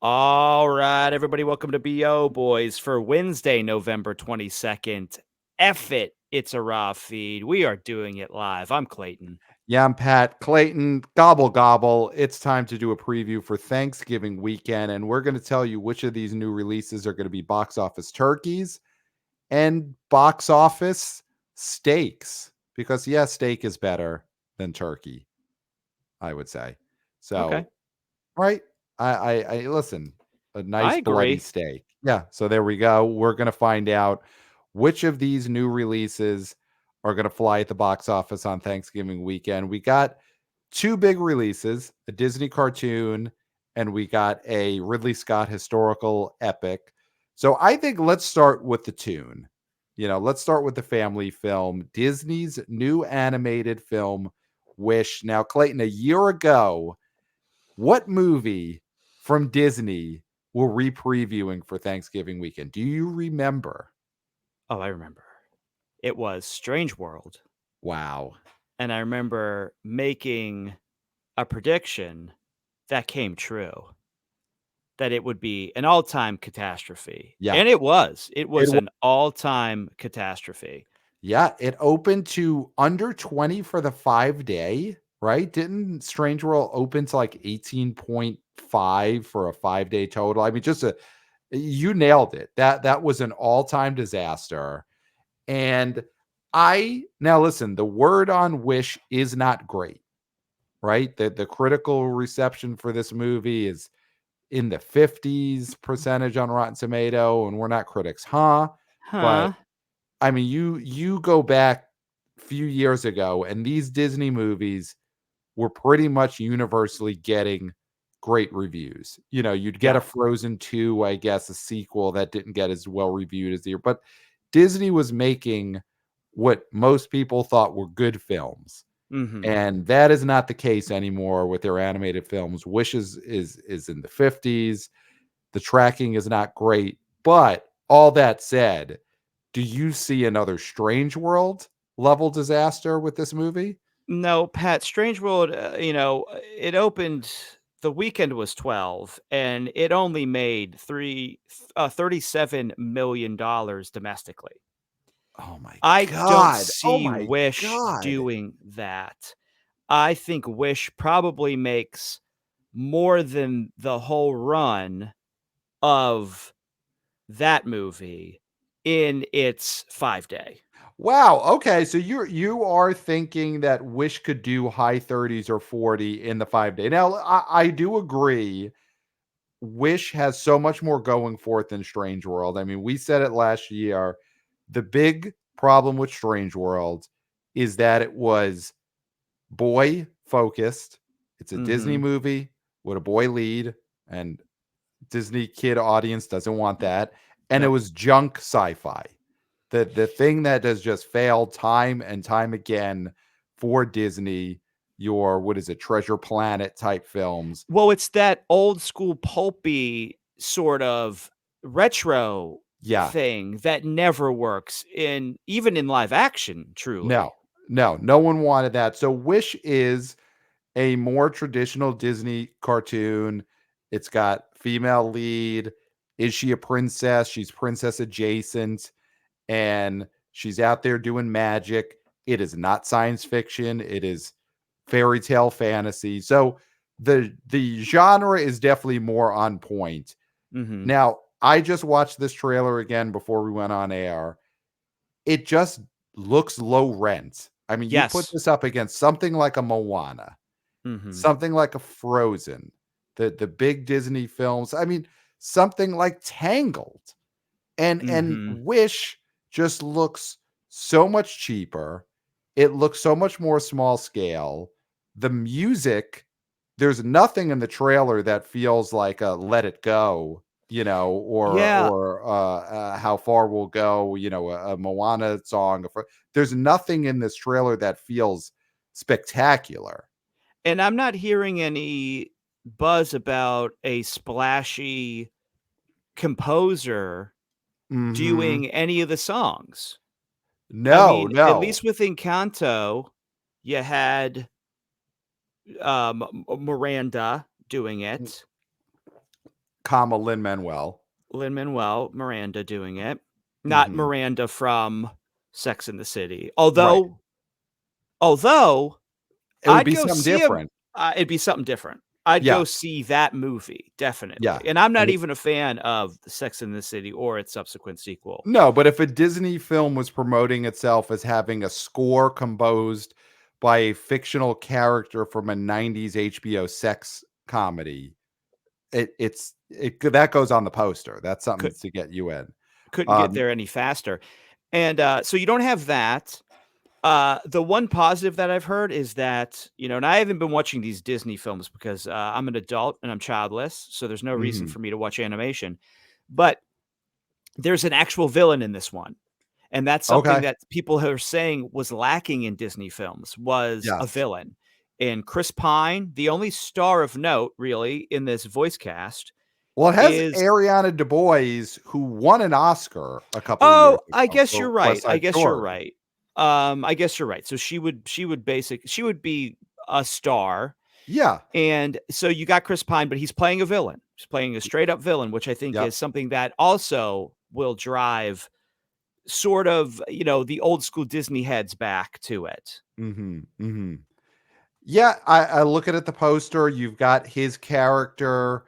All right, everybody, welcome to BO Boys for Wednesday, November 22nd. F it, it's a raw feed. We are doing it live. I'm Clayton. Yeah, I'm Pat. Clayton, gobble gobble. It's time to do a preview for Thanksgiving weekend, and we're going to tell you which of these new releases are going to be box office turkeys and box office steaks. Because, yeah, steak is better than turkey, I would say. Okay, So, right? I listen, a I nice bloody agree. steak. Yeah, so there we go. We're going to find out which of these new releases are going to fly at the box office on Thanksgiving weekend. We got two big releases, a Disney cartoon, and we got a Ridley Scott historical epic. So I think let's start with the tune. Let's start with the family film, Disney's new animated film, Wish. Now, Clayton, a year ago, what movie from Disney were we previewing for Thanksgiving weekend? Do you remember? Oh, I remember. It was Strange World. Wow. And I remember making a prediction that came true that it would be an all time catastrophe. Yeah. And it was. It It was an all time catastrophe. Yeah, it opened to under 20 for the 5 day, right? Didn't Strange World open to like 18.5 for a 5 day total? I mean, you nailed it. That was an all-time disaster. And I now listen, the word on Wish is not great, right? The critical reception for this movie is in the 50s percentage on Rotten Tomato, and we're not critics, huh? But Huh? I mean, you go back a few years ago, and these Disney movies were pretty much universally getting great reviews. You'd get Yeah. a Frozen 2, I guess, a sequel that didn't get as well reviewed as the year, but Disney was making what most people thought were good films. Mm-hmm. And that is not the case anymore with their animated films. Wish is in the 50s. The tracking is not great. But all that said, do you see another Strange World level disaster with this movie? No, Pat, Strange World, it opened the weekend was 12 and it only made $37 million domestically. Oh my I don't god. Oh see my Wish god. doing that. I think Wish probably makes more than the whole run of that movie in its 5 day. Wow. Okay. So you are thinking that Wish could do high 30s or 40 in the 5 day. Now, I do agree. Wish has so much more going for it than Strange World. I mean, we said it last year. The big problem with Strange World is that it was boy focused. It's a Disney Mhm. movie with a boy lead, and Disney kid audience doesn't want that. And it Nope. was junk sci-fi. The thing that has just failed time and time again for Disney, your what is it, Treasure Planet type films. Well, it's that old school pulpy sort of retro Yeah, thing that never works even in live action, no, truly. no one wanted that. So Wish is a more traditional Disney cartoon. It's got female lead. Is she a princess? She's princess adjacent, and she's out there doing magic. It is not science fiction. It is fairy tale fantasy. So the genre is definitely more on point. Mhm. Now, I just watched this trailer again before we went on air. It just looks low rent. I mean, you put Yes. this up against something like a Moana, Mhm. something like a Frozen, the big Disney films. I mean, something like Tangled. And Mhm. Wish just looks so much cheaper. It looks so much more small scale. The music, there's nothing in the trailer that feels like a Let It Go, Yeah, or How Far We'll Go, a Moana song. There's nothing in this trailer that feels spectacular. and I'm not hearing any buzz about a splashy composer Mhm. doing any of the songs. I No, mean, at no. least with Encanto, you had, Miranda doing it. comma Lin-Manuel. Lin-Manuel Miranda doing it, not Mhm. Miranda from Sex and the City. Right. Although It would I'd be go something see him. different. It'd be something different. I'd Yeah. go see that movie, Yeah. definitely. And I'm not And even a fan of Sex and the City or its subsequent sequel. no, but if a Disney film was promoting itself as having a score composed by a fictional character from a 90s HBO sex comedy, that goes on the poster. That's something Could to get you in. couldn't get Um, there any faster. And, so you don't have that. The one positive that I've heard is that, and I haven't been watching these Disney films because, I'm an adult and I'm childless, so there's no reason mhm. for me to watch animation. But there's an actual villain in this one. And that's something Okay. that people are saying was lacking in Disney films was a Yes. villain. And Chris Pine, the only star of note really in this voice cast Well, it has is Ariana DeBose, who won an Oscar a couple of years Oh, I ago guess for you're right. West I Side guess you're Story. right. I guess you're right. So she would be a star. Yeah. And so you got Chris Pine, but he's playing a villain. He's playing a straight up villain, which I think Yep. is something that also will drive sort of, the old school Disney heads back to it. Mhm. Mhm. Yeah, I look at the poster, you've got his character,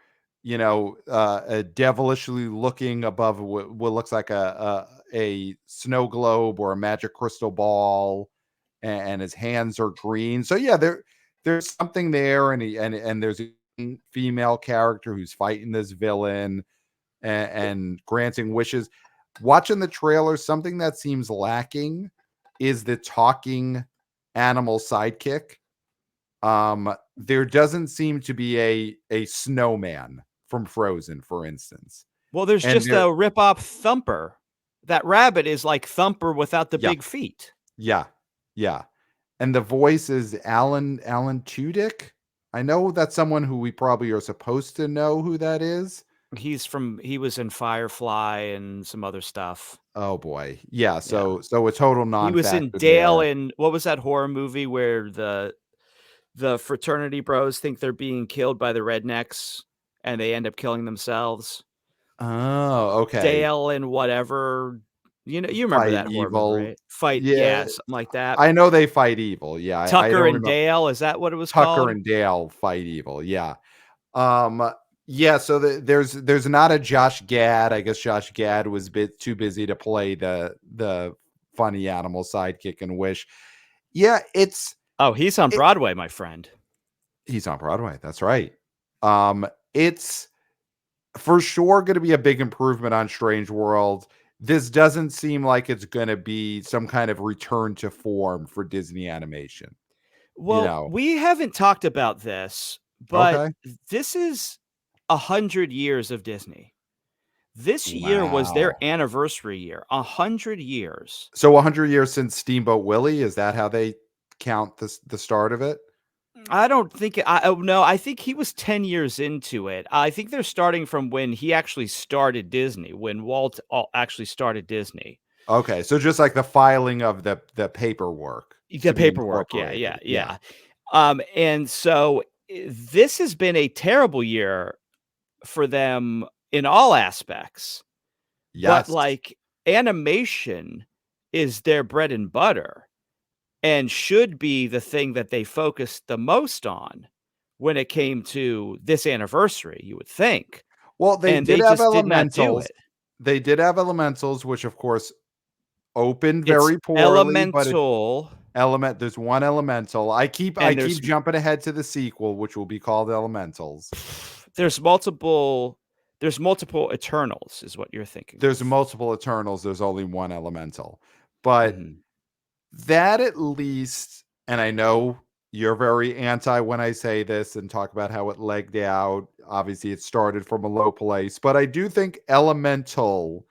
devilishly looking above what looks like a snow globe or a magic crystal ball, and his hands are green. So yeah, there's something there, and there's a female character who's fighting this villain and granting wishes. Watching the trailer, something that seems lacking is the talking animal sidekick. There doesn't seem to be a snowman from Frozen, for instance. Well, there's And just there a rip off Thumper. That rabbit is like Thumper without the yeah, big feet. yeah, yeah. And the voice is Alan Tudyk. I know that's someone who we probably are supposed to know who that is. He was in Firefly and some other stuff. Oh boy. Yeah, Yeah. so a total He was in non-factor Dale there. in what was that horror movie where the fraternity bros think they're being killed by the rednecks and they end up killing themselves? Oh, okay. Dale and whatever. You remember Fight that horror movie, evil. right? Fight, Yeah, yeah, something like that. I know they fight evil. Yeah, I Tucker don't and remember. Dale, is that what it was Tucker called? and Dale fight evil. Yeah. Um, yeah, so there's not a Josh Gad. I guess Josh Gad was a bit too busy to play the funny animal sidekick and Wish. Yeah, Oh, he's on it, Broadway, my friend. he's on Broadway. That's right. It's for sure going to be a big improvement on Strange World. This doesn't seem like it's going to be some kind of return to form for Disney animation. You Well, know. we haven't talked about this, but Okay. this is 100 years of Disney. This year was their Wow. anniversary year, 100 years. So 100 years since Steamboat Willie, is that how they count the start of it? I don't think oh, no, I think he was 10 years into it. I think they're starting from when he actually started Disney, when Walt actually started Disney. Okay, so just like the filing of the paperwork The to be paperwork, yeah, incorporated. yeah, Yeah. yeah. And so this has been a terrible year for them in all aspects, but Yes. like animation is their bread and butter and should be the thing that they focused the most on when it came to this anniversary, you would think. Well, they And did they have just did not do elementals. it. They did have elementals, which of course opened It's very poorly, but it elemental there's one elemental. I and keep jumping ahead to the sequel, which will be called Elementals. there's multiple Eternals is what you're thinking There's of. multiple Eternals, there's only one elemental. But Mhm. that at least, and I know you're very anti when I say this and talk about how it legged out. Obviously, it started from a low place, but I do think Elemental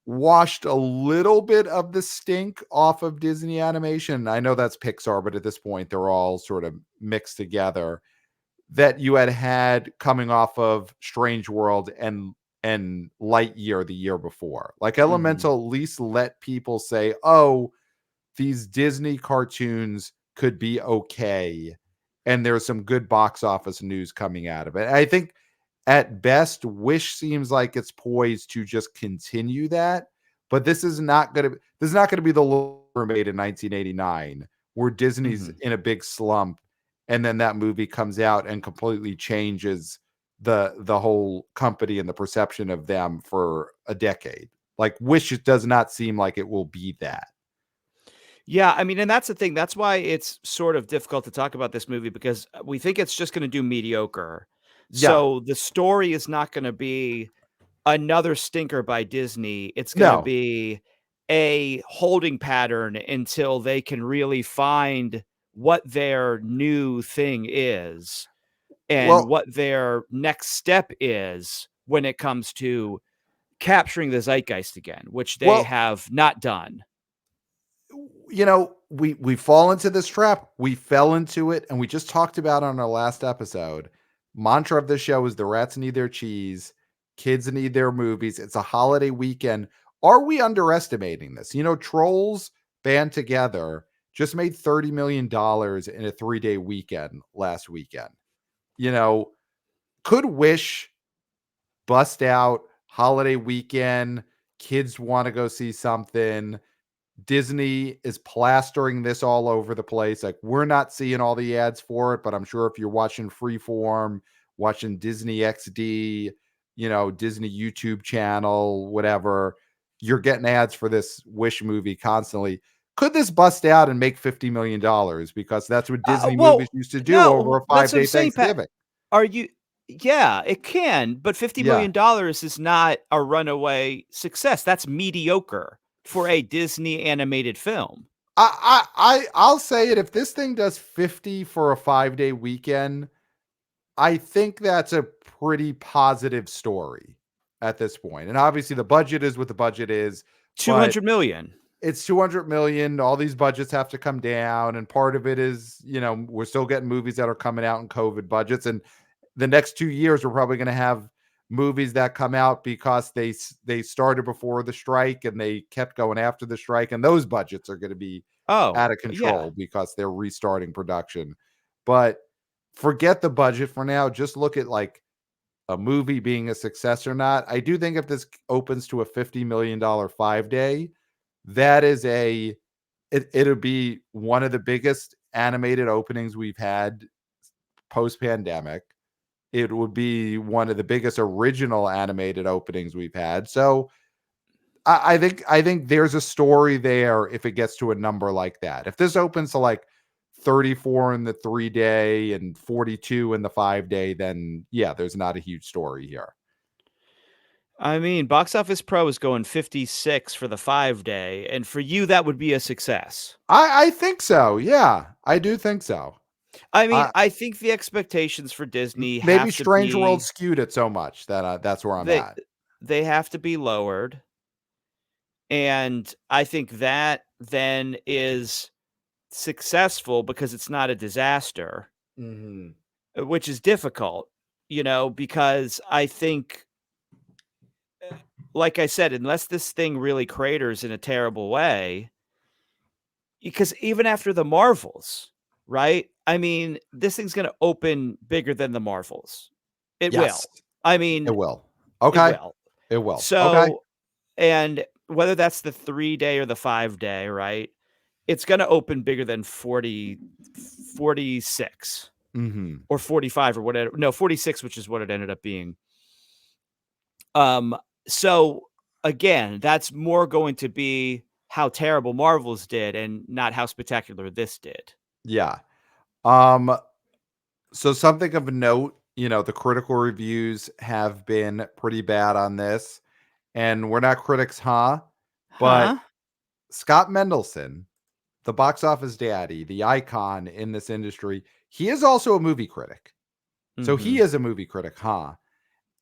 washed a little bit of the stink off of Disney animation. I know that's Pixar, but at this point, they're all sort of mixed together. That you had coming off of Strange World and Lightyear the year before. Like Mhm. Elemental at least let people say, "Oh, these Disney cartoons could be okay." And there's some good box office news coming out of it. I think At best, Wish seems like it's poised to just continue that, but this is not gonna be the Little Mermaid in 1989, where Disney's Mhm. in a big slump, and then that movie comes out and completely changes the whole company and the perception of them for a decade. Like, Wish does not seem like it will be that. Yeah, I mean, and that's the thing. That's why it's sort of difficult to talk about this movie because we think it's just gonna do mediocre. Yeah. So, the story is not gonna be another stinker by Disney. It's gonna No. be a holding pattern until they can really find what their new thing is and Well what their next step is when it comes to capturing the zeitgeist again, which they well, have not done. we fall into this trap. We fell into it, and we just talked about on our last episode. Mantra of the show is the rats need their cheese, kids need their movies. It's a holiday weekend. Are we underestimating this? Trolls band together just made $30 million in a 3-day weekend last weekend. You know, could Wish bust out holiday weekend? Kids want to go see something. Disney is plastering this all over the place. Like, we're not seeing all the ads for it, but I'm sure if you're watching Freeform, watching Disney XD, Disney YouTube channel, whatever, you're getting ads for this Wish movie constantly. Could this bust out and make $50 million? Because that's what Disney movies Well, used to do over no, a that's what I'm 5-day saying, Pat. Thanksgiving. Are you Yeah, it can, but $50 Yeah. million is not a runaway success. That's mediocre for a Disney animated film. I'll say it. If this thing does 50 for a 5-day weekend, I think that's a pretty positive story at this point. And obviously the budget is what the budget is, but 200 million. it's 200 million. All these budgets have to come down. And part of it is, we're still getting movies that are coming out in COVID budgets. And the next 2 years, we're probably going to have movies that come out because they started before the strike and they kept going after the strike. And those budgets are going to be out Oh, of yeah. control because they're restarting production. But forget the budget for now. Just look at like a movie being a success or not. I do think if this opens to a $50 million 5-day, that is it'll be one of the biggest animated openings we've had post pandemic. It would be one of the biggest original animated openings we've had. So I think there's a story there if it gets to a number like that. If this opens to like 34 in the 3-day and 42 in the 5-day, then yeah, there's not a huge story here. I mean, Box Office Pro is going 56 for the 5-day, and for you, that would be a success. I think so. Yeah, I do think so. I mean, I I think the expectations for Disney maybe have to Strange World be skewed it so much that that's where I'm they at. they have to be lowered, and I think that then is successful because it's not a disaster, Mhm. which is difficult, because I think, like I said, unless this thing really craters in a terrible way, because even after the Marvels, right? I mean, this thing's gonna open bigger than the Marvels. It Yes, will. I mean, it will. it Okay, will. it will. Okay. So, and whether that's the 3-day or the 5-day, right? It's gonna open bigger than 46 Mhm. or 45 or whatever. No, 46, which is what it ended up being. Um, so again, that's more going to be how terrible Marvels did and not how spectacular this did. Yeah. Um so something of note, the critical reviews have been pretty bad on this, and we're not critics, huh? But Huh? Scott Mendelson, the box office daddy, the icon in this industry, he is also a movie critic. So he Mhm. is a movie critic, huh?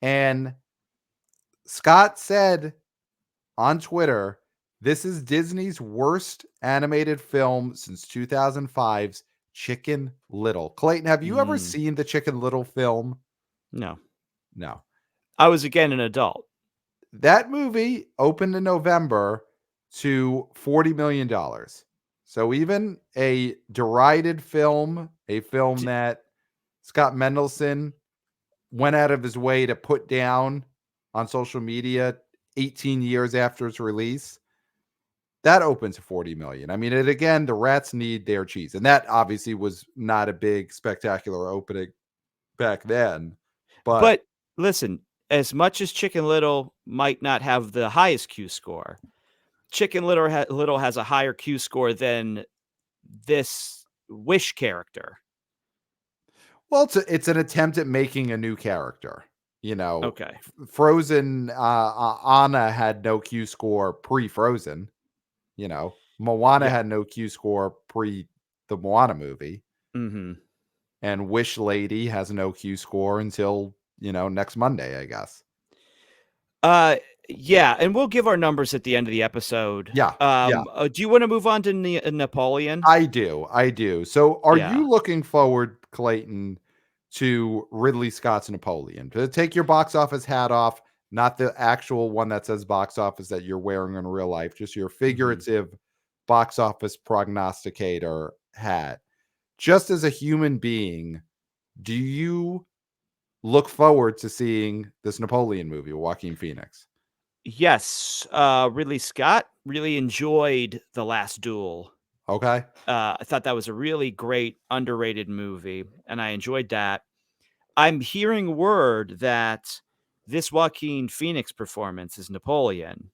And Scott said on Twitter, this is Disney's worst animated film since 2005's Chicken Little. Clayton, have you ever Mm, seen the Chicken Little film? no. No. I was again an adult. That movie opened in November to $40 million. So even a derided film, a film D that Scott Mendelson went out of his way to put down on social media 18 years after its release, that opens to 40 million. I mean, again, the rats need their cheese. And that obviously was not a big spectacular opening back then. But But listen, as much as Chicken Little might not have the highest Q score, Chicken Little has a higher Q score than this Wish character. well, it's an attempt at making a new character. You know, Okay. Frozen, Anna had no Q score pre-Frozen. You know, Moana Yeah. had no Q score pre the Moana movie, Mhm. and Wish Lady has no Q score until, next Monday, I guess. Uh, yeah, and we'll give our numbers at the end of the episode. Yeah, yeah. Do you wanna move on to Napoleon? I do, I do. So, are Yeah. you looking forward, Clayton, to Ridley Scott's Napoleon? To take your box office hat off, not the actual one that says box office that you're wearing in real life, just your Mhm. figurative box office prognosticator hat. Just as a human being, do you look forward to seeing this Napoleon movie with Joaquin Phoenix? Yes, Ridley Scott really enjoyed The Last Duel. Okay. I thought that was a really great underrated movie, and I enjoyed that. I'm hearing word that this Joaquin Phoenix performance as Napoleon,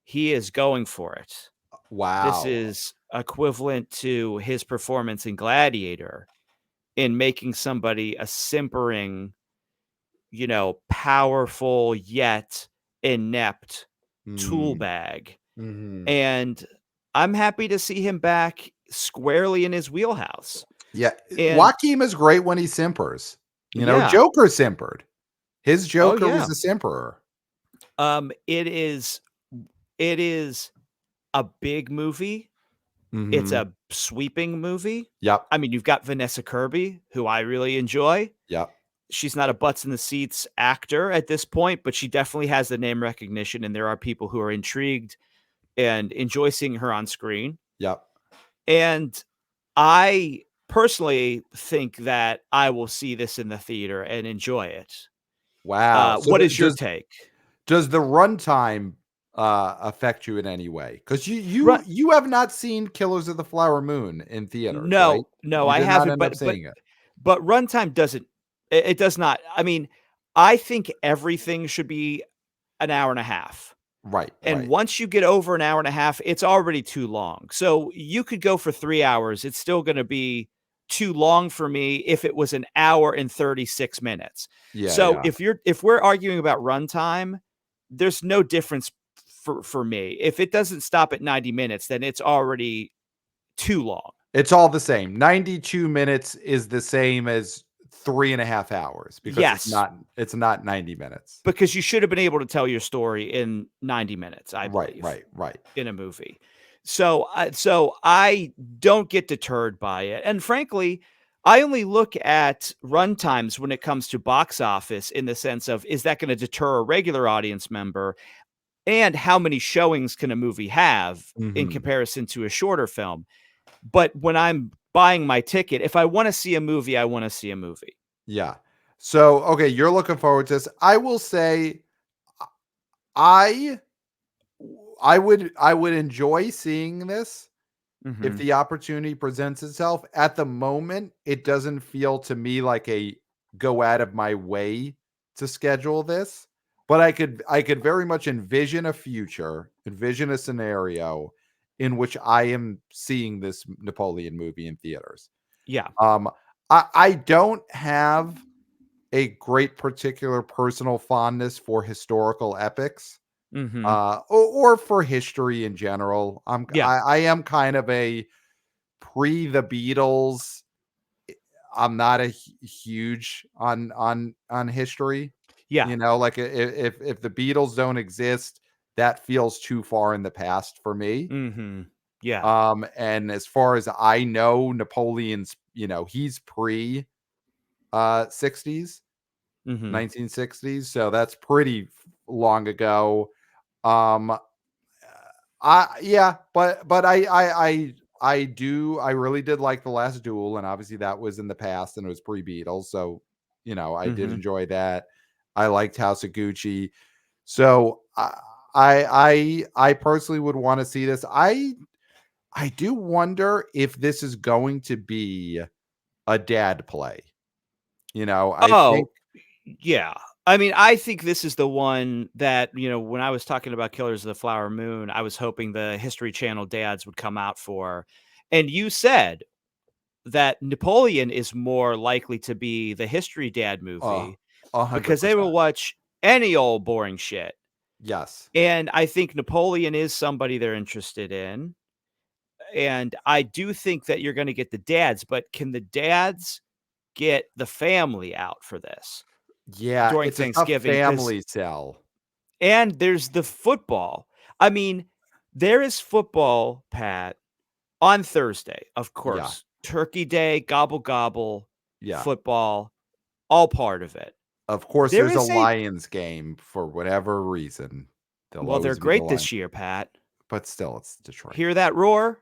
he is going for it. This Wow. is equivalent to his performance in Gladiator in making somebody a simpering, powerful yet inept tool Mm. bag. Mhm. And I'm happy to see him back squarely in his wheelhouse. Yeah, And Joaquin is great when he simpers. yeah, Joker simpered. His oh Joker was yeah. a simperer. It is a big movie. It's Mhm. a sweeping movie. Yep. I mean, you've got Vanessa Kirby, who I really enjoy. Yep. She's not a butts in the seats actor at this point, but she definitely has the name recognition, and there are people who are intrigued and enjoy seeing her on screen. Yep. And I personally think that I will see this in the theater and enjoy it. Wow. So What the is your take? does the runtime, affect you in any way? Because you you Run you have not seen Killers of the Flower Moon in theaters, right? No, no, You I did not haven't, end up but seeing it. but runtime doesn't it does not. I mean, I think everything should be an hour and a half. Right, And right. once you get over an hour and a half, it's already too long. So you could go for 3 hours. It's still gonna be too long for me if it was an hour and 36 minutes. Yeah, So yeah. if we're arguing about runtime, there's no difference for me. If it doesn't stop at 90 minutes, then it's already too long. It's all the same. 92 minutes is the same as 3.5 hours because Yes, it's not 90 minutes. because you should have been able to tell your story in 90 minutes, I Right, believe, right, right. in a movie. So I don't get deterred by it. And frankly, I only look at runtimes when it comes to box office in the sense of, is that going to deter a regular audience member? And how many showings can a movie have in Mhm. comparison to a shorter film? But when I'm buying my ticket, if I want to see a movie, I want to see a movie. Yeah. So, okay, you're looking forward to this. I will say I I would enjoy seeing this if Hmm. the opportunity presents itself. At the moment, it doesn't feel to me like a go out of my way to schedule this, but I could very much envision a scenario in which I am seeing this Napoleon movie in theaters. Yeah. Um, I don't have a great particular personal fondness for historical epics, Hmm. or for history in general. Yeah. I am kind of a pre the Beatles. I'm not a huge on history. Yeah. Like if the Beatles don't exist, that feels too far in the past for me. Hmm. Yeah. And as far as I know, Napoleon's, he's pre 60s, Hmm. 1960s, so that's pretty long ago. Um, I yeah, but I really did like The Last Duel, and obviously that was in the past and it was pre-Beatles, so I did Mhm. enjoy that. I liked House of Gucci. So I personally would want to see this. I do wonder if this is going to be a dad play. I think Oh, yeah. I mean, I think this is the one that, when I was talking about Killers of the Flower Moon, I was hoping the History Channel dads would come out for. And you said that Napoleon is more likely to be the history dad uh movie because they 100%. will watch any old boring shit. Yes. And I think Napoleon is somebody they're interested in. And I do think that you're going to get the dads, but can the dads get the family out for this Yeah, during it's a tough Thanksgiving? Because family sell. and there's the football. I mean, there is football, Pat, on Thursday, of Yeah. course. Turkey Day, gobble gobble, Yeah. football, all part of it. Of course, There there's a is a Lions game for whatever reason. There'll well, they're always be the great Lions, this year, Pat. but still, it's Detroit. Hear that roar?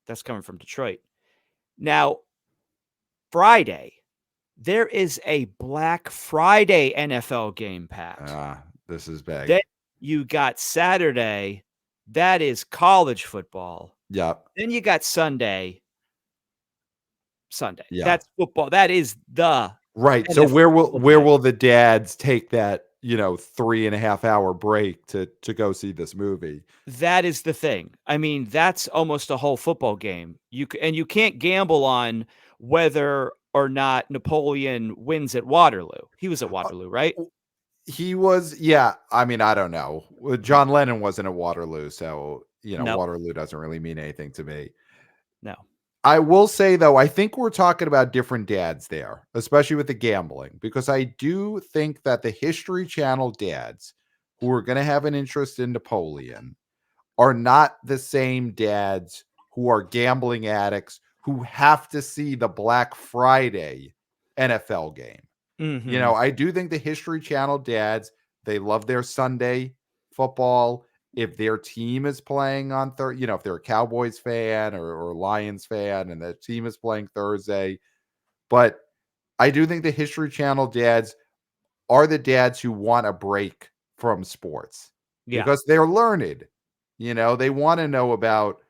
That's coming from Detroit. Now, Friday, there is a Black Friday NFL game, Pat. This is big. Then you got Saturday, that is college football. Yep. Then you got Sunday. Yeah. That's football. That is the Right. So NFL where day. will the dads take that 3.5 hour break to go see this movie? That is the thing. I mean, that's almost a whole football game. And you can't gamble on whether or not Napoleon wins at Waterloo. He was at Uh, Waterloo, right? He was, yeah. I mean, I don't know. John Lennon wasn't at Waterloo, so Nope. Waterloo doesn't really mean anything to me. No. I will say though, I think we're talking about different dads there, especially with the gambling, because I do think that the History Channel dads who are going to have an interest in Napoleon are not the same dads who are gambling addicts who have to see the Black Friday NFL game. Mhm. I do think the History Channel dads, they love their Sunday football. If their team is playing on Thursday, if they're a Cowboys fan or Lions fan and the team is playing Thursday. But I do think the History Channel dads are the dads who want a break from sports Yeah. because they're learned. They want to know about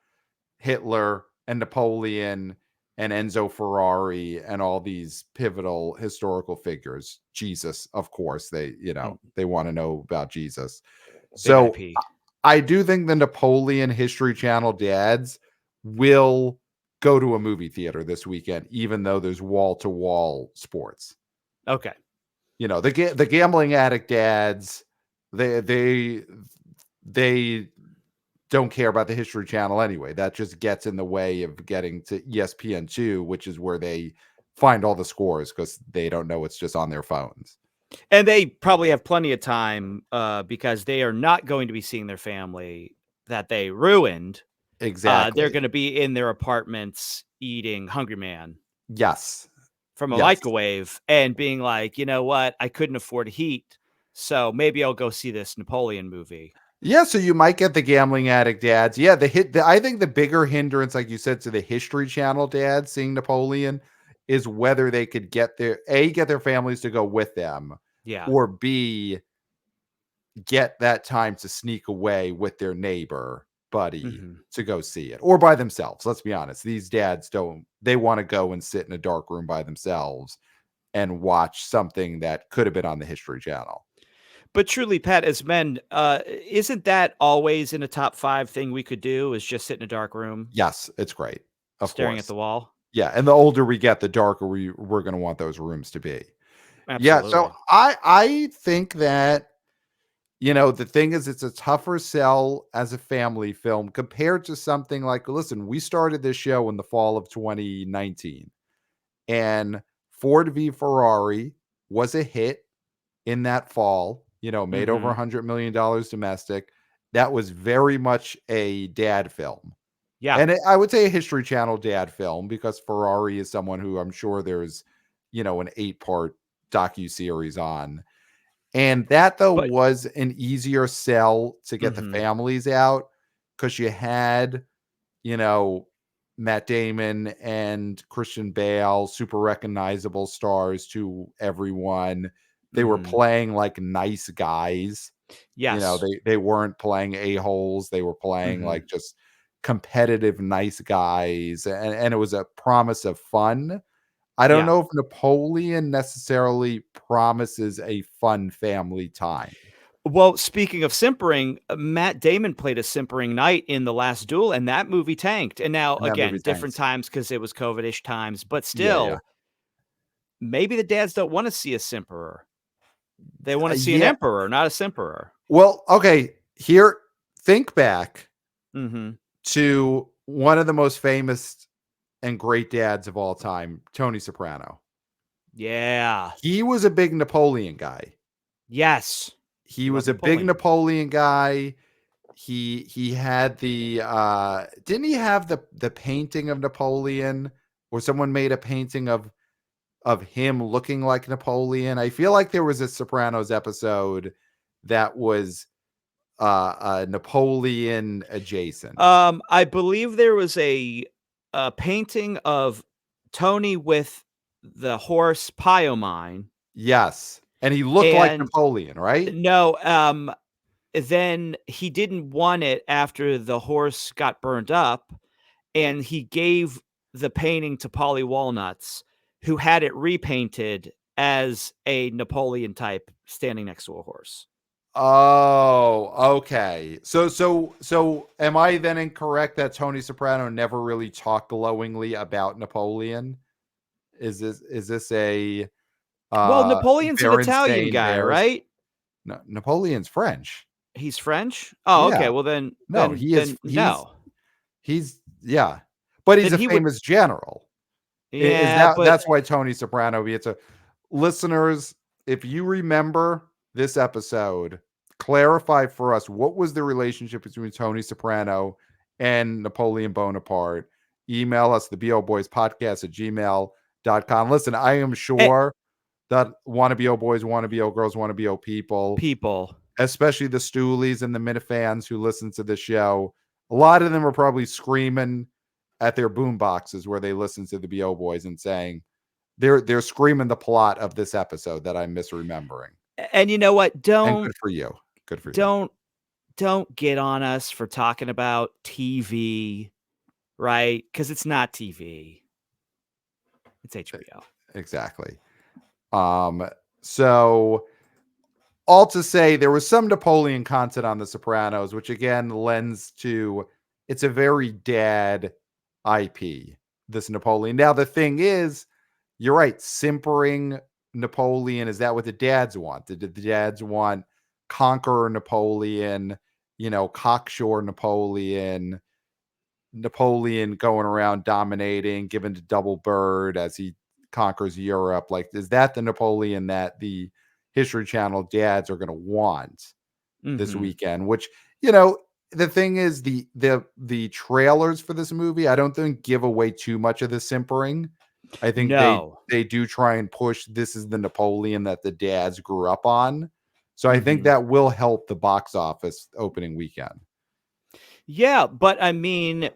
Hitler and Napoleon and Enzo Ferrari and all these pivotal historical figures. Jesus, of course, Mm, they want to know about Jesus. big So IP. I do think the Napoleon History Channel dads will go to a movie theater this weekend, even though there's wall to wall sports. Okay. The gambling addict dads, they don't care about the History Channel anyway. That just gets in the way of getting to ESPN2, which is where they find all the scores because they don't know it's just on their phones. And they probably have plenty of time because they are not going to be seeing their family that they ruined. They're Exactly. gonna be in their apartments eating Hungry Man Yes. from a Yes. microwave and being like, "You know what? I couldn't afford heat, so maybe I'll go see this Napoleon movie." Yeah, so you might get the gambling addict dads. Yeah, I think the bigger hindrance, like you said, to the History Channel dads seeing Napoleon is whether they could get their families to go with them, Yeah. or B, get that time to sneak away with their neighbor buddy Mhm. to go see it, or by themselves. Let's be honest, these dads don't, they want to go and sit in a dark room by themselves and watch something that could have been on the History Channel. But truly, Pat, as men, isn't that always in a top 5 thing we could do is just sit in a dark room Yes, it's great, of staring at course. the wall? Yeah, and the older we get, the darker we're going to want those rooms to be. Yeah, so Absolutely. I think that the thing is, it's a tougher sell as a family film compared to something like, listen, we started this show in the fall of 2019, and Ford v Ferrari was a hit in that fall, made over Mhm. $100 million domestic. That was very much a dad film. Yeah. And I would say a History Channel dad film, because Ferrari is someone who I'm sure there's, an 8-part docu-series on. And that, though, But was an easier sell to get the mhm. families out because you had, you know, Matt Damon and Christian Bale, super recognizable stars to everyone. They were Mhm. playing like nice guys. You know, Yes. they weren't playing a-holes. They were playing Mhm. like just competitive nice guys, and it was a promise of fun. I don't Yeah. know if Napoleon necessarily promises a fun family time. Well, speaking of simpering, Matt Damon played a simpering knight in The Last Duel, and that movie tanked. And now, And that movie again, different tanks. times because it was COVID-ish times, but Yeah, yeah. still, maybe the dads don't wanna see a simperer. They wanna see an Yeah. emperor, not a simperer. Well, okay, here, think back Mhm. to one of the most famous and great dads of all time, Tony Soprano. Yeah. He was a big Napoleon guy. Yes. He Love was a big Napoleon. Napoleon guy. He had the didn't he have the painting of Napoleon, or someone made a painting of him looking like Napoleon? I feel like there was a Sopranos episode that was Napoleon adjacent. I believe there was a painting of Tony with the horse Pyomine, Yes, and he looked like and Napoleon, right? no, then he didn't want it after the horse got burned up, and he gave the painting to Polly Walnuts, who had it repainted as a Napoleon type standing next to a horse. Oh, okay. So am I then incorrect that Tony Soprano never really talked glowingly about Napoleon? Is this a Well, Napoleon's an Italian Berenstain guy, Bears? right? No, Napoleon's French. He's French? Oh, okay, Yeah. well then No, then he is then no. he's yeah. But he's Then a he would famous general. Is yeah, that but that's why Tony Soprano it's a listeners, if you remember this episode, clarify for us what was the relationship between Tony Soprano and Napoleon Bonaparte. Email us theboboyspodcast at gmail.com. Listen, I am eh, sure that wannabe O boys, wannabe O girls, wannabe O people, people. especially the Stoolies and the Minifans who listen to the show, a lot of them are probably screaming at their boom boxes where they listen to the BO Boys and saying they're screaming the plot of this episode that I'm misremembering. And you know what? And good for you. Good for you. Don't don't get on us for talking about TV, right? Because it's not TV. It's HBO. Exactly. Um, so all to say there was some Napoleon content on The Sopranos, which again lends to it's a very dad IP, this Napoleon. Now the thing is, you're right, simpering Napoleon, is that what the dads want? Did the dads want conqueror Napoleon, cocksure Napoleon going around dominating, given to double bird as he conquers Europe? Like, is that the Napoleon that the History Channel dads are going to want this Mhm. weekend? Which, you know, the thing is, the trailers for this movie, I don't think give away too much of the simpering. I think No. they do try and push this is the Napoleon that the dads grew up on. So I think Mhm. that will help the box office opening weekend. Yeah, but I mean,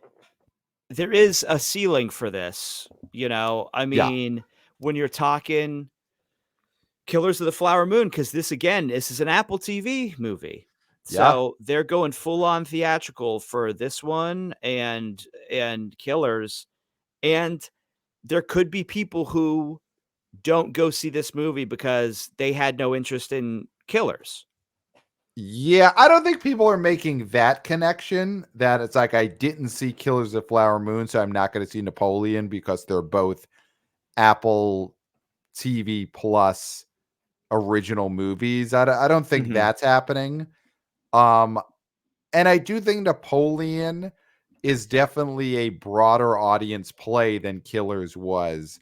there is a ceiling for this, you know? I Yeah. mean, when you're talking Killers of the Flower Moon, because this is an Apple TV movie. Yeah. So they're going full on theatrical for this one and Killers. And there could be people who don't go see this movie because they had no interest in Killers. Yeah, I don't think people are making that connection that it's like I didn't see Killers of Flower Moon, so I'm not going to see Napoleon because they're both Apple TV Plus original movies. I don't think Mhm. that's happening. Um, and I do think Napoleon is definitely a broader audience play than Killers was,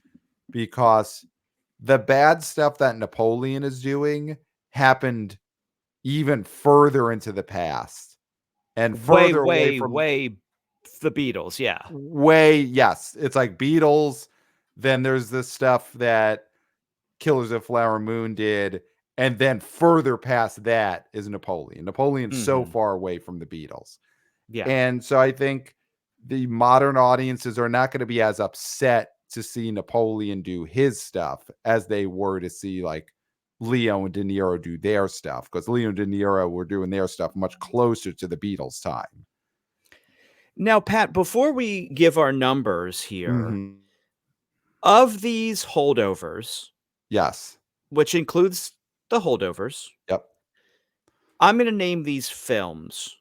because the bad stuff that Napoleon is doing happened even further into the past and Way, further away way, from way the Beatles, yeah. yes, it's like Beatles. Then there's this stuff that Killers of Flower Moon did, and then further past that is Napoleon's so Mhm. far away from the Beatles. Yeah. And so I think the modern audiences are not going to be as upset to see Napoleon do his stuff as they were to see like Leo and De Niro do their stuff, because Leo and De Niro were doing their stuff much closer to the Beatles' time. Now, Pat, before we give our numbers here, Mhm. of these holdovers, Yes. which includes the holdovers, Yep. I'm going to name these films,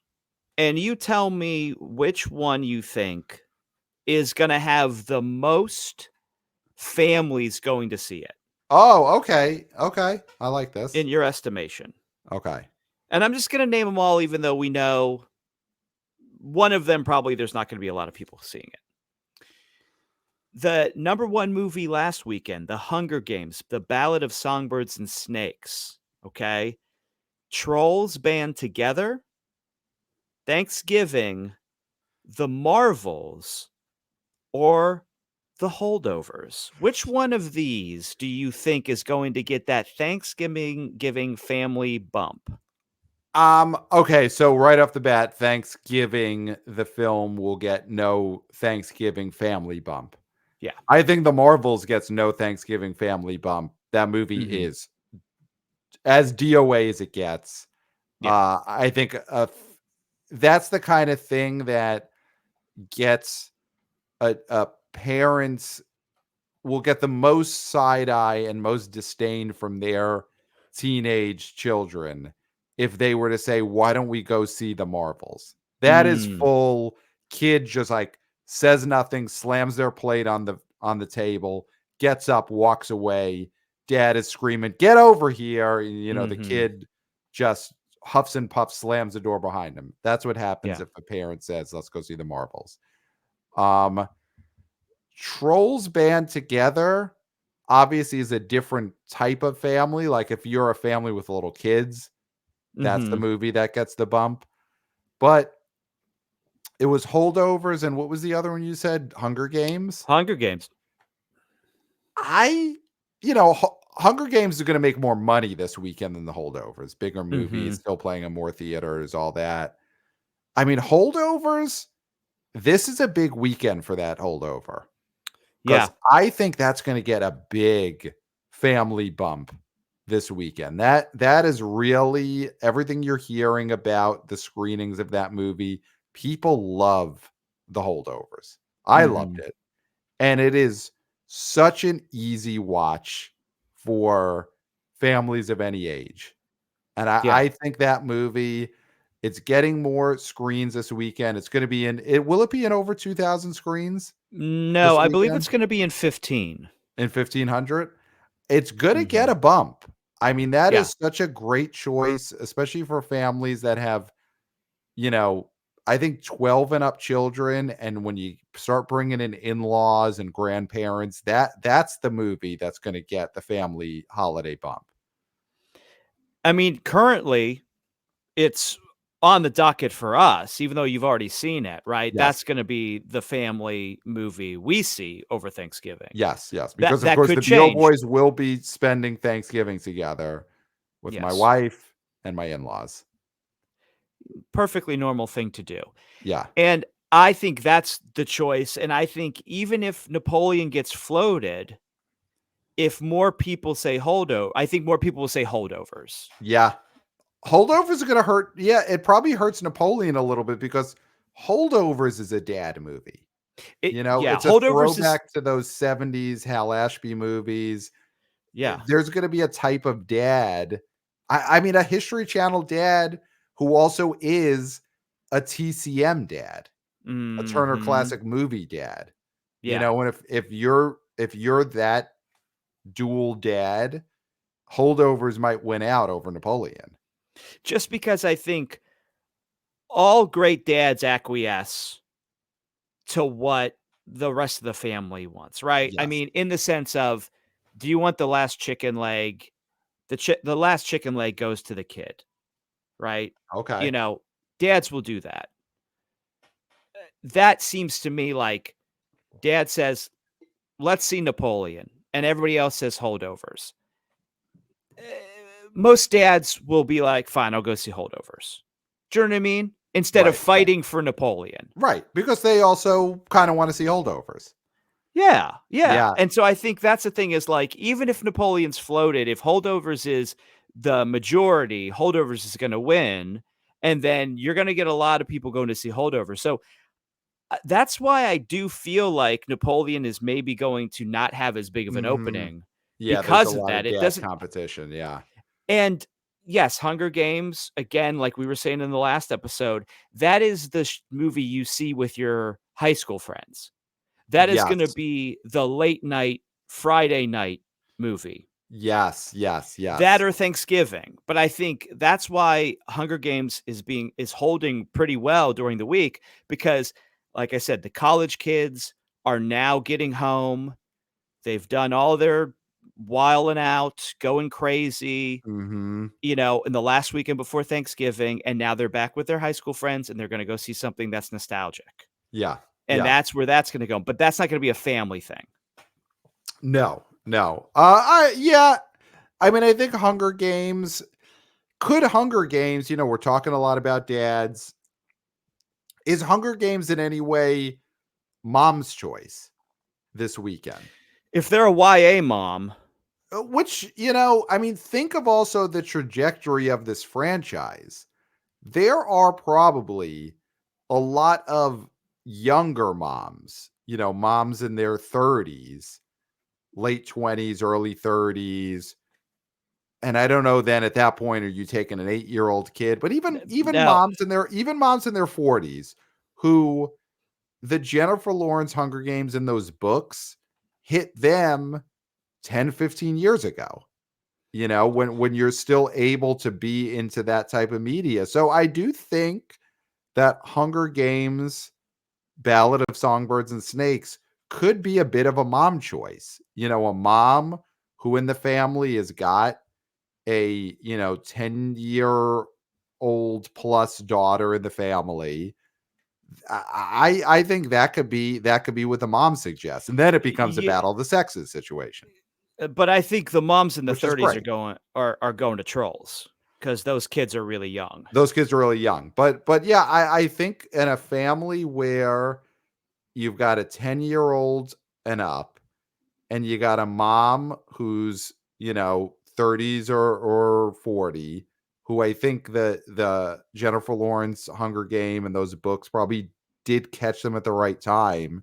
and you tell me which one you think is going to have the most families going to see it Oh, okay. Okay. I like this. in your estimation. Okay. And I'm just going to name them all, even though we know one of them probably there's not going to be a lot of people seeing it. The number one movie last weekend, The Hunger Games, The Ballad of Songbirds and Snakes. Okay. Trolls Band Together, Thanksgiving, The Marvels, or The Holdovers. Which one of these do you think is going to get that Thanksgiving family bump? Okay, so right off the bat, Thanksgiving, the film will get no Thanksgiving family bump. Yeah. I think The Marvels gets no Thanksgiving family bump. That movie Mhm. is as DOA as it gets. Yeah. I think that's the kind of thing that gets a parents will get the most side eye and most disdain from their teenage children if they were to say, "Why don't we go see the Marvels?" That is Mm. full kid just like says nothing, slams their plate on the table, gets up, walks away. Dad is screaming, "Get over here!" The Mhm. kid just huffs and puffs, slams the door behind him. That's what happens Yeah. if a parent says, "Let's go see the Marvels." Um, Trolls Band Together obviously is a different type of family. Like if you're a family with little kids, that's the Mhm. movie that gets the bump. But it was Holdovers, and what was the other one you said? Hunger Games? Hunger Games. I Hunger Games is gonna make more money this weekend than the Holdovers. Bigger movie, it's Mhm. still playing in more theaters, all that. I mean, Holdovers, this is a big weekend for that Holdover. Yeah. Because I think that's gonna get a big family bump this weekend. That is really everything you're hearing about the screenings of that movie. People love The Holdovers. I loved Mhm. it, and it is such an easy watch for families of any age. And Yeah. I think that movie, it's getting more screens this weekend. It's gonna be in it will it be in over 2,000 screens No, this I believe it's weekend? gonna be in 15. In 1,500, it's gonna get Mhm. a bump. I mean, that Yeah. is such a great choice, especially for families that have, you know, I think 12 and up children, and when you start bringing in in-laws and grandparents, that's the movie that's gonna get the family holiday bump. I mean, currently, it's on the docket for us, even though you've already seen it, right? Yes. That's gonna be the family movie we see over Thanksgiving. Yes, yes, That because, of that course, could the Beale change. Boys will be spending Thanksgiving together with my Yes. wife and my in-laws. Perfectly normal thing to do. Yeah. And I think that's the choice, and I think even if Napoleon gets floated, if more people say I think more people will say holdovers. Yeah. Holdovers are gonna hurt. Yeah, it probably hurts Napoleon a little bit because Holdovers is a dad movie. Yeah, It's a holdovers is throwback to those 70s Hal Ashby movies. yeah. There's gonna be a type of dad. I mean, a History Channel dad who also is a TCM dad, a Turner Mhm. Classic Movie dad. Yeah. And if you're that dual dad, Holdovers might win out over Napoleon. Just because I think all great dads acquiesce to what the rest of the family wants, right? I Yes. mean, in the sense of, do you want the last chicken leg? The last chicken leg goes to the kid, right? You Okay. know, dads will do that. That seems to me like dad says, "Let's see Napoleon," and everybody else says holdovers. Most dads will be like, "Fine, I'll go see holdovers." Do you know what I mean? instead of Right. fighting for Napoleon. Right. Because they also kind of want to see holdovers. Yeah, yeah. Yeah. And so I think that's the thing is like, even if Napoleon's floated, if holdovers is the majority, holdovers is going to win. And then you're going to get a lot of people going to see holdovers. So that's why I do feel like Napoleon is maybe going to not have as big of an Hmm. opening Yeah. There's a because of lot of that. It dad doesn't. competition. Yeah. And yes, Hunger Games, again, like we were saying in the last episode, that is the movie you see with your high school friends. That is gonna Yes. be the late night, Friday night movie. Yes. Yes. That Yes. or Thanksgiving, but I think that's why Hunger Games is holding pretty well during the week because, like I said, the college kids are now getting home. They've done all their wilding out, going crazy, Hmm. in the last weekend before Thanksgiving, and now they're back with their high school friends, and they're gonna go see something that's nostalgic. Yeah. And Yeah. that's where that's gonna go, but that's not gonna be a family thing. No. No. Yeah. I mean, I think Hunger Games Hunger Games, we're talking a lot about dads. Is Hunger Games in any way mom's choice this weekend? If they're a YA mom, Which, I mean, think of also the trajectory of this franchise. There are probably a lot of younger moms, moms in their 30s, late 20s, early 30s. And I don't know then at that point, are you taking an 8-year-old kid? But even no, moms in their 40s who the Jennifer Lawrence Hunger Games in those books hit them 10, 15 years ago, when you're still able to be into that type of media. So I do think that Hunger Games, Ballad of Songbirds and Snakes could be a bit of a mom choice. A mom who in the family has got a 10-year-old plus daughter in the family. I think that could be what the mom suggests, and then it becomes a yeah, battle of the sexes situation, but I think the moms in the which is 30s are great. going to Trolls because those kids are really young. Those kids are really young, but yeah, I think in a family where you've got a 10-year-old and up, and you got a mom who's 30s or 40, who I think the Jennifer Lawrence Hunger Game and those books probably did catch them at the right time.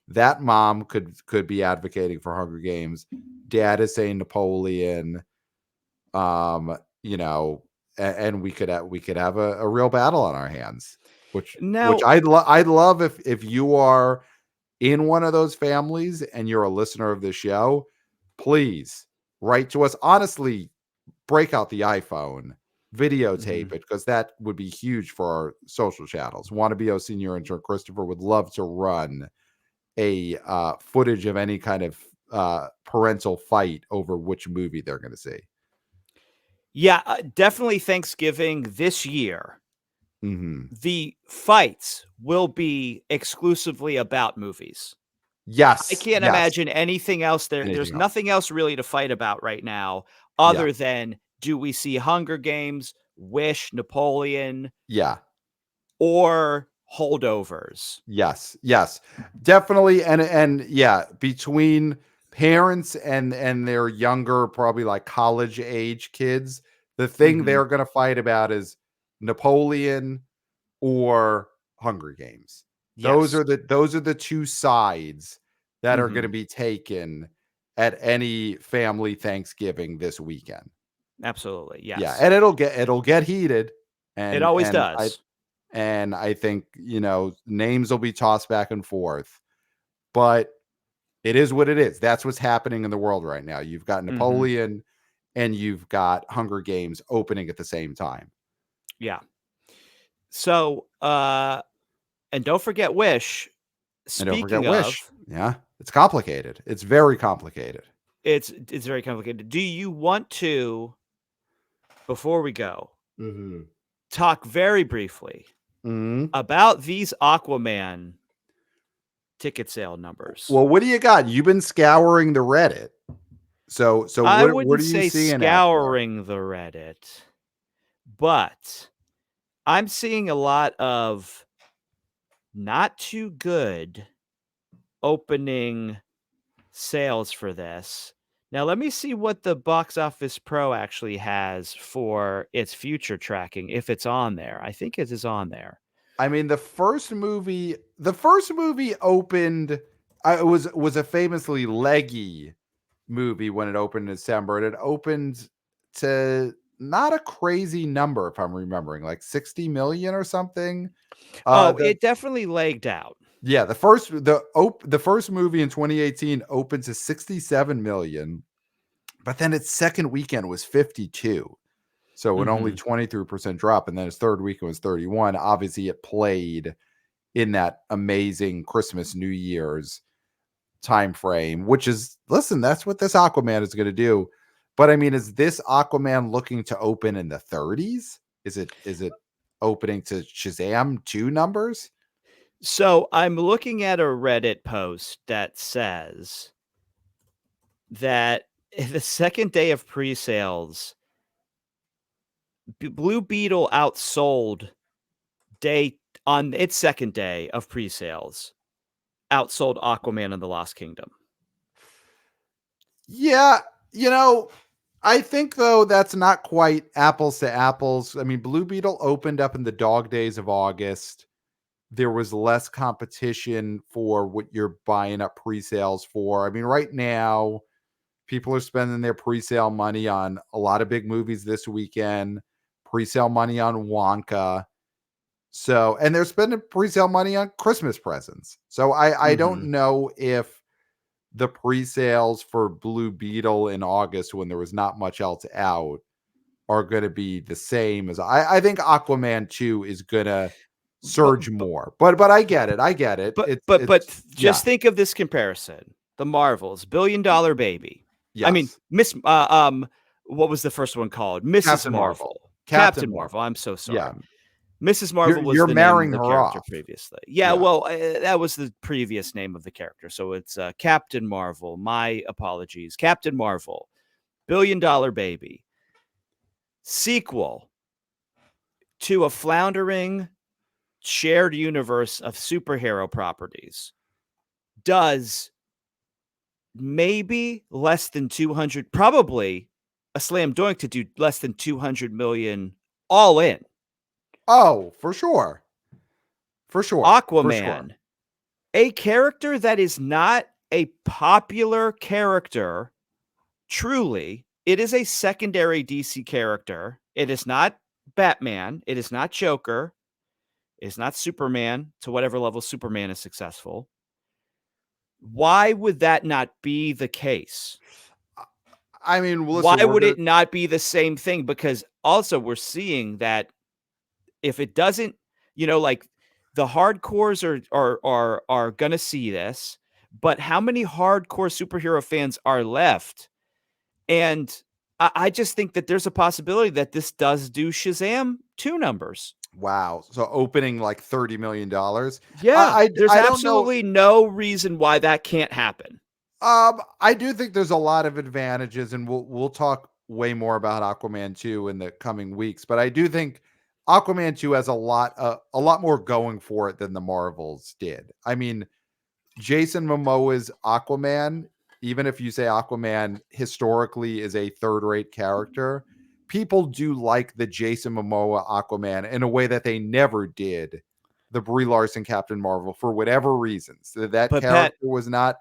That mom could be advocating for Hunger Games. Dad is saying Napoleon. um and we could have a real battle on our hands, which Now, I'd love if you are in one of those families and you're a listener of the show. Please write to us. Honestly, break out the iPhone, videotape mhm. it, because that would be huge for our social channels. Want to be a senior intern Christopher would love to run a footage of any kind of parental fight over which movie they're going to see. Yeah, definitely Thanksgiving this year. Hmm. The fights will be exclusively about movies. I Yes, can't yes. imagine anything else there's Anything else? nothing else really to fight about right now Yeah, other than do we see Hunger Games, Wish, Napoleon, yeah. or holdovers? Yes, yes, definitely, and yeah, between parents and their younger, probably like college age kids, the thing Mhm. they're going to fight about is Napoleon or Hunger Games. Those Yes. are the two sides that are going to Mhm. be taken at any family Thanksgiving this weekend. Absolutely. Yeah, Yes. and it'll get heated, It and always and I does. and I think, names will be tossed back and forth, but it is what it is. That's what's happening in the world right now. You've got Mhm. Napoleon and you've got Hunger Games opening at the same time. Yeah. So, and don't forget Wish. And don't forget Speaking Wish. of, Yeah. It's complicated. It's very complicated. it's very complicated. Do you want to, before we go, Mhm. talk very briefly Mhm. about these Aquaman ticket sale numbers? Well, what do you got? You've been scouring the Reddit. So I what wouldn't are you say seeing out there? scouring the Reddit, but I'm seeing a lot of not too good opening sales for this. Now let me see what the Box Office Pro actually has for its future tracking, if it's on there. I think it is on there. I mean, the first movie opened. It was a famously leggy movie when it opened in December, and it opened to not a crazy number, if I'm remembering, like 60 million or something. Oh, The it definitely lagged out. Yeah, the first movie in 2018 opened to 67 million, but then its second weekend was 52. So an only Mhm. 23% drop, and then its third weekend was 31. Obviously, it played in that amazing Christmas New Year's time frame, which is, listen, that's what this Aquaman is going to do. But I mean, is this Aquaman looking to open in the 30s? Is it opening to Shazam 2 numbers? So I'm looking at a Reddit post that says that the second day of pre-sales, Blue Beetle outsold day on its second day of pre-sales, outsold Aquaman and the Lost Kingdom. Yeah, I think though that's not quite apples to apples. I mean, Blue Beetle opened up in the dog days of August. There was less competition for what you're buying up pre-sales for. I mean, right now, people are spending their pre-sale money on a lot of big movies this weekend, pre-sale money on Wonka. So, and they're spending pre-sale money on Christmas presents. So I don't Mhm. know if the pre-sales for Blue Beetle in August, when there was not much else out, are going to be the same as I think Aquaman 2 is going to But surge more. But I get it. I get it. but It's but but it's yeah. just think of this comparison. The Marvels, $1 billion baby. I mean, Yes. what was the first one called? Mrs. Captain Marvel. Marvel. Captain Captain Marvel, Marvel. I'm so Yeah. sorry. Mrs. You're Marvel was you're the name of marrying the her character off. previously. Yeah, Yeah. well, that was the previous name of the character, so it's, Captain Marvel. My apologies. Captain Marvel, $1 billion baby. Sequel to a floundering shared universe of superhero properties does maybe less than 200, probably a slam dunk to do less than 200 million all in. Oh, for sure. For sure. For sure. Aquaman, a character that is not a popular character, truly. It is a secondary DC character. It is not Batman. It is not Joker. It is not Superman to whatever level Superman is successful. Why would that not be the case? I mean, Why listen, we're would gonna it not be the same thing? Because also we're seeing that if it doesn't, like the hardcores are gonna see this, but how many hardcore superhero fans are left? And I just think that there's a possibility that this does do Shazam 2 numbers. wow. So opening like $30 million. Yeah, there's I don't know. absolutely no reason why that can't happen. I do think there's a lot of advantages, and we'll talk way more about Aquaman 2 in the coming weeks. But I do think Aquaman 2 has a lot more going for it than the Marvels did. I mean, Jason Momoa's Aquaman, even if you say Aquaman historically is a third-rate character, people do like the Jason Momoa Aquaman in a way that they never did the Brie Larson Captain Marvel for whatever reasons. That But Pat, character was not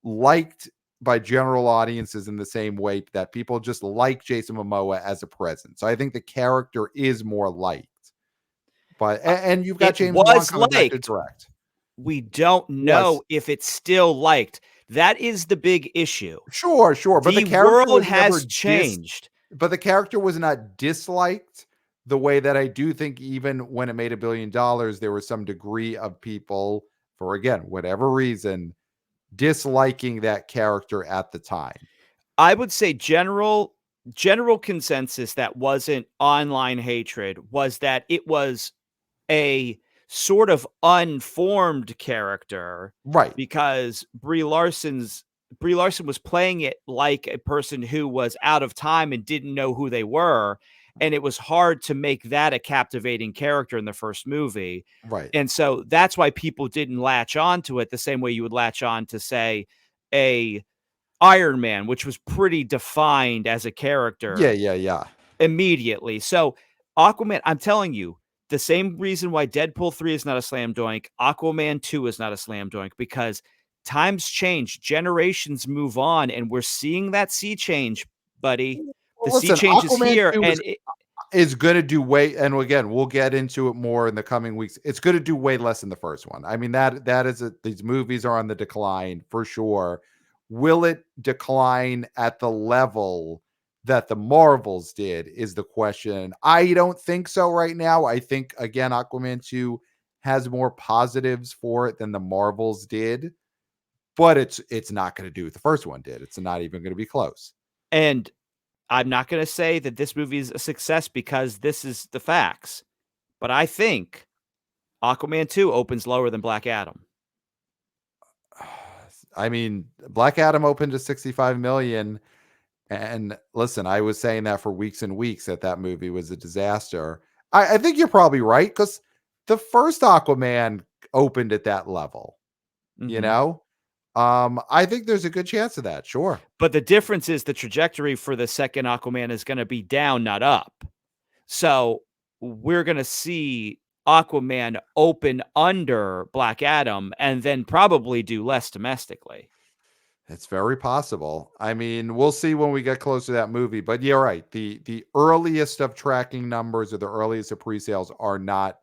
liked by general audiences in the same way that people just like Jason Momoa as a presence. So I think the character is more liked. But and you've got it James Wan was coming back to liked. direct. We don't Was know if it's still liked. That is the big issue. Sure, sure, but the The character world was never has changed. but the character was not disliked the way that I do think even when it made $1 billion, there was some degree of people, for again, whatever reason, disliking that character at the time. I would say general consensus that wasn't online hatred was that it was a sort of unformed character Right. because Brie Larson was playing it like a person who was out of time and didn't know who they were. and it was hard to make that a captivating character in the first movie. Right. And so that's why people didn't latch on to it the same way you would latch on to, say, a Iron Man, which was pretty defined as a Yeah, character yeah, yeah. immediately. So Aquaman, I'm telling you, the same reason why Deadpool 3 is not a slam dunk, Aquaman 2 is not a slam dunk, because times change, generations move on, and we're seeing that sea change, buddy. The Well, sea listen, change is Aquaman here, 2 and is going to do way, and again, we'll get into it more in the coming weeks. It's going to do way less than the first one. I mean, that is these movies are on the decline for sure. Will it decline at the level that the Marvels did is the question. I don't think so right now. I think again, Aquaman 2 has more positives for it than the Marvels did, but it's not going to do what the first one did. It's not even going to be close. and I'm not going to say that this movie is a success because this is the facts, but I think Aquaman 2 opens lower than Black Adam. I mean, Black Adam opened to 65 million. And listen, I was saying that for weeks and weeks that movie was a disaster. I think you're probably right because the first Aquaman opened at that level, you Mm-hmm. know? I think there's a good chance of that. Sure. But the difference is the trajectory for the second Aquaman is going to be down, not up. So we're going to see Aquaman open under Black Adam and then probably do less domestically. It's very possible. I mean, we'll see when we get close to that movie. But you're right. The earliest of tracking numbers or the earliest of pre-sales are not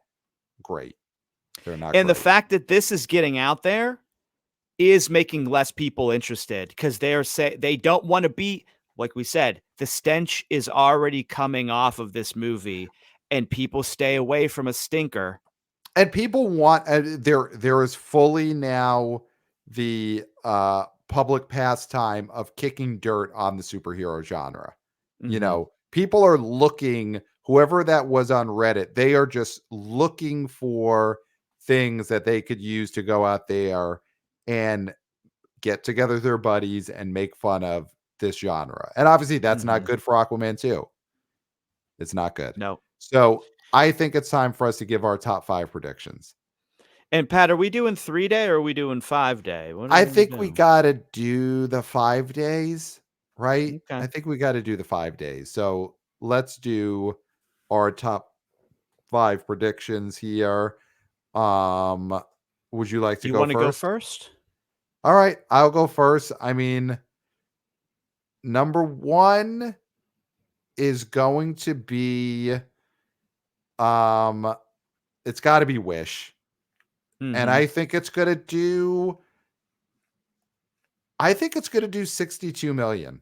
great. They're not And the great. fact that this is getting out there is making less people interested because they don't want to be, like we said, the stench is already coming off of this movie and people stay away from a stinker. And people want there is fully now the public pastime of kicking dirt on the superhero genre. You Mm-hmm. know, people are looking, whoever that was on Reddit, they are just looking for things that they could use to go out there and get together their buddies and make fun of this genre. And obviously that's not Mm-hmm. good for Aquaman 2. It's not good. No. So I think it's time for us to give our top 5 predictions. And Pat, are we doing 3-day or are we doing 5-day? What are I we gonna think we do? got to do the 5 days, right? Okay. I think we got to do the 5 days. So let's do our top 5 predictions here. Would you like to You go want to go first? first? All right, I'll go first. I mean, number 1 is going to be um it's got to be Wish. And Mm-hmm. I think it's going to do 62 million.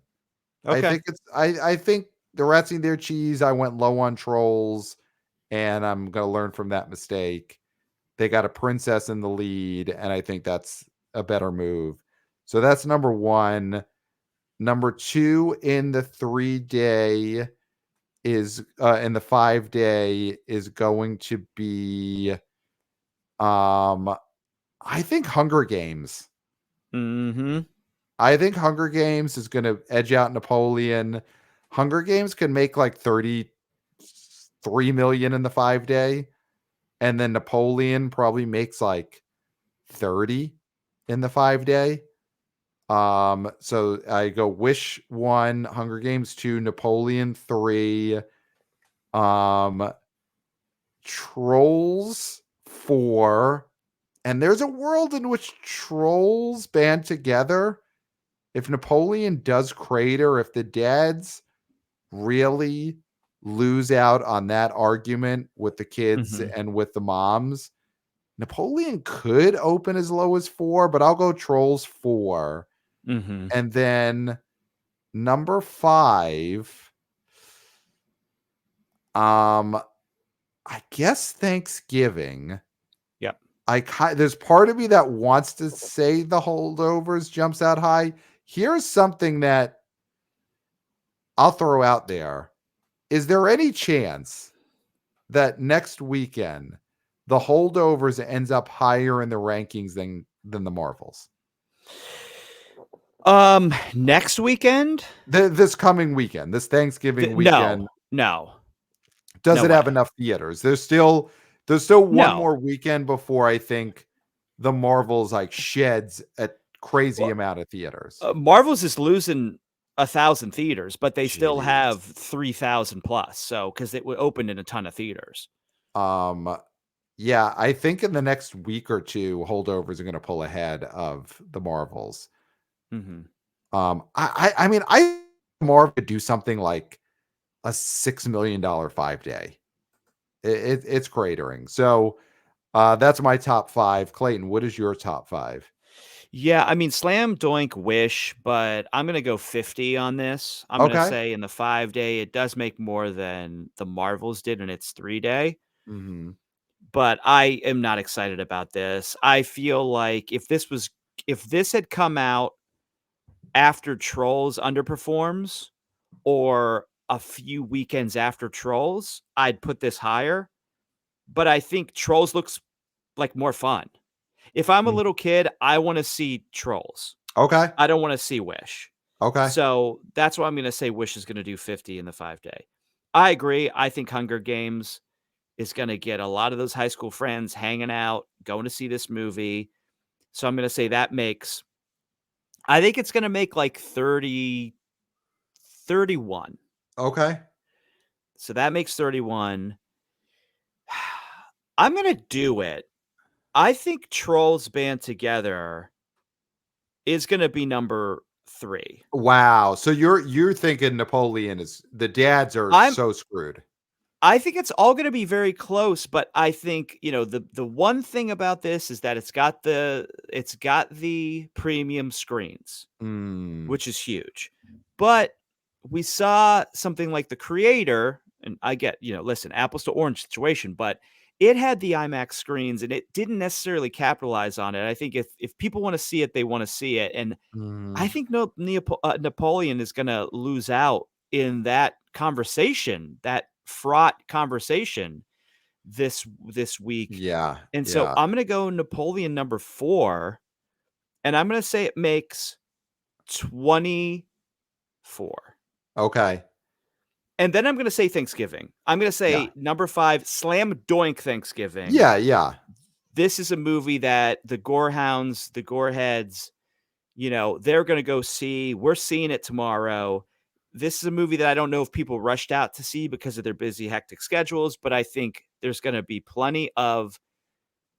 Okay. I think the rats eat their cheese. I went low on trolls, and I'm gonna learn from that mistake. They got a princess in the lead, and I think that's a better move. So that's number 1. Number 2 in the 3-day is in the 5-day is going to be I think Hunger Games. Mm-hmm. I think Hunger Games is going to edge out Napoleon. Hunger Games can make like 33 million in the 5-day, and then Napoleon probably makes like 30 in the 5-day. So I go Wish 1, Hunger Games 2, Napoleon 3, Trolls 4. And there's a world in which trolls band together. If Napoleon does crater, if the dads really lose out on that argument with the kids Mm-hmm. and with the moms, Napoleon could open as low as 4, but I'll go Trolls 4. Mm-hmm. And then number 5, I guess Thanksgiving. Yep. There's part of me that wants to say the holdovers jumps out high. Here's something that I'll throw out there. Is there any chance that next weekend the holdovers ends up higher in the rankings than the Marvels? Next weekend? This coming weekend, this Thanksgiving No, weekend. no. Does No it have way. enough theaters? There's still one No. more weekend before I think the Marvels like sheds a crazy Well, amount of theaters. Marvel's is losing 1,000 theaters, but they still Jeez. have 3,000 plus. So because it opened in a ton of theaters. Um, yeah, I think in the next week or two, holdovers are going to pull ahead of the Marvels. Hmm. I mean, I Marvel could do something like a $6 million 5 day. It's cratering. So that's my top five. Clayton, what is your top five? Yeah, I mean, slam doink wish, but I'm gonna go 50 on this. I'm gonna Okay. say in the 5 day, it does make more than the Marvels did in its 3 day. Hmm. But I am not excited about this. I feel like if this had come out after Trolls underperforms or a few weekends after Trolls, I'd put this higher. But I think Trolls looks like more fun. If I'm a little kid, I want to see Trolls. Okay. I don't want to see Wish. Okay. So that's why I'm going to say Wish is going to do 50 in the 5 day. I agree. I think Hunger Games is going to get a lot of those high school friends hanging out, going to see this movie. So I'm going to say I think it's going to make like 30, 31. Okay. So that makes 31. I'm going to do it. I think Trolls Band Together is going to be number 3. Wow. So you're thinking Napoleon is the dads are I'm so screwed. I think it's all gonna be very close, but I think, the one thing about this is that it's got the premium screens, Mm, which is huge. But we saw something like The Creator, and I get, listen, apples to orange situation, but it had the IMAX screens and it didn't necessarily capitalize on it. I think if people wanna see it, they wanna see it, and I mm, think Napoleon is gonna lose out in that conversation, that fraught conversation this week, yeah. and so Yeah. I'm gonna go Napoleon number 4, and I'm gonna say it makes 24. Okay. And then I'm gonna say Thanksgiving. I'm gonna Yeah. say number 5, Slam Doink Thanksgiving. Yeah. Yeah. This is a movie that the Gorehounds, the Goreheads, they're gonna go see. We're seeing it tomorrow. This is a movie that I don't know if people rushed out to see because of their busy, hectic schedules, but I think there's gonna be plenty of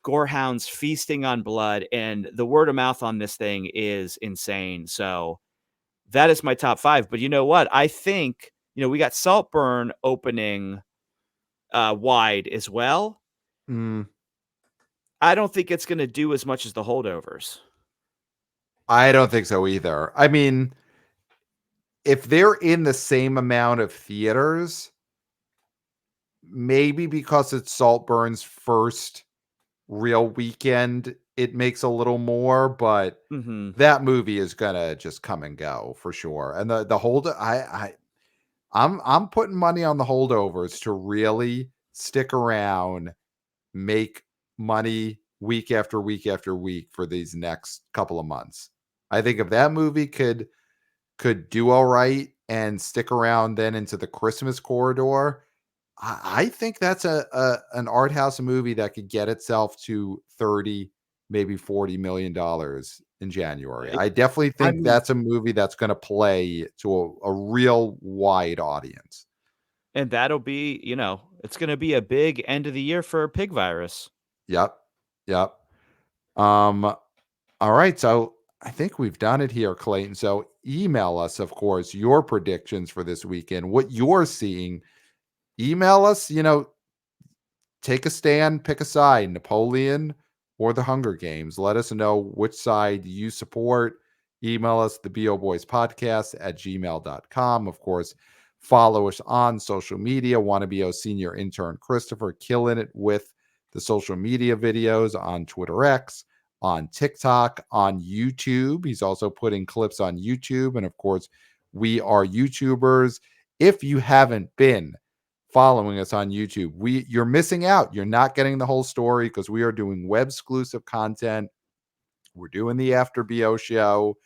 gorehounds feasting on blood, and the word of mouth on this thing is insane. So that is my top 5. But you know what? I think, we got Saltburn opening wide as well. Mm, I don't think it's gonna do as much as the holdovers. I don't think so either. I mean, if they're in the same amount of theaters, maybe because it's Saltburn's first real weekend, it makes a little more, but Mhm. that movie is gonna just come and go for sure. And the hold I'm putting money on the holdovers to really stick around, make money week after week after week for these next couple of months. I think if that movie could do all right and stick around then into the Christmas corridor, I think that's a an art house movie that could get itself to 30, maybe $40 million in January. Eh, I definitely I think mean, that's a movie that's going to play to a real wide audience. and that'll be, it's gonna be a big end of the year for pig virus. Yep. Yep. Um, all right. So I think we've done it here, Clayton. So email us, of course, your predictions for this weekend, what you're seeing. Email us, take a stand, pick a side, Napoleon or the Hunger Games. Let us know which side you support. Email us, theboboyspodcast at gmail.com. Of course, follow us on social media. Wannabe senior intern Christopher killing it with the social media videos on Twitter X, on TikTok, on YouTube. He's also putting clips on YouTube. And of course, we are YouTubers. If you haven't been, following us on YouTube, you're missing out. You're not getting the whole story because we are doing web exclusive content. We're doing the After BO show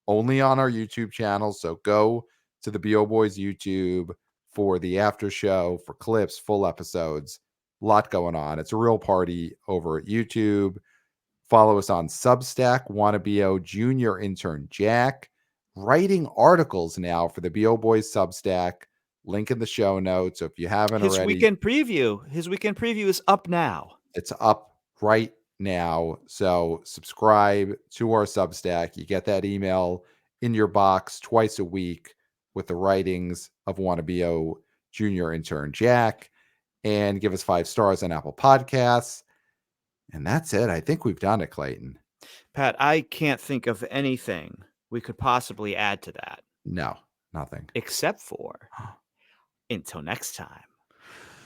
only on our YouTube channel. So go to the BO Boys YouTube, for the after show, for clips, full episodes. A lot going on. It's a real party over at YouTube. Follow us on Substack, Wannabe Junior Intern Jack, writing articles now for the BO Boys Substack. Link in the show notes. So if you haven't His already, weekend preview is up now. it's up right now. So subscribe to our Substack. You get that email in your box twice a week with the writings of Wannabe Junior Intern Jack, and give us 5 stars on Apple Podcasts. And that's it. I think we've done it, Clayton. Pat, I can't think of anything we could possibly add to that. No, nothing. Except for, until next time,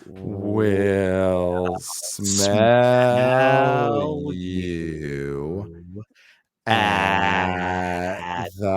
We'll smell smell you you at at the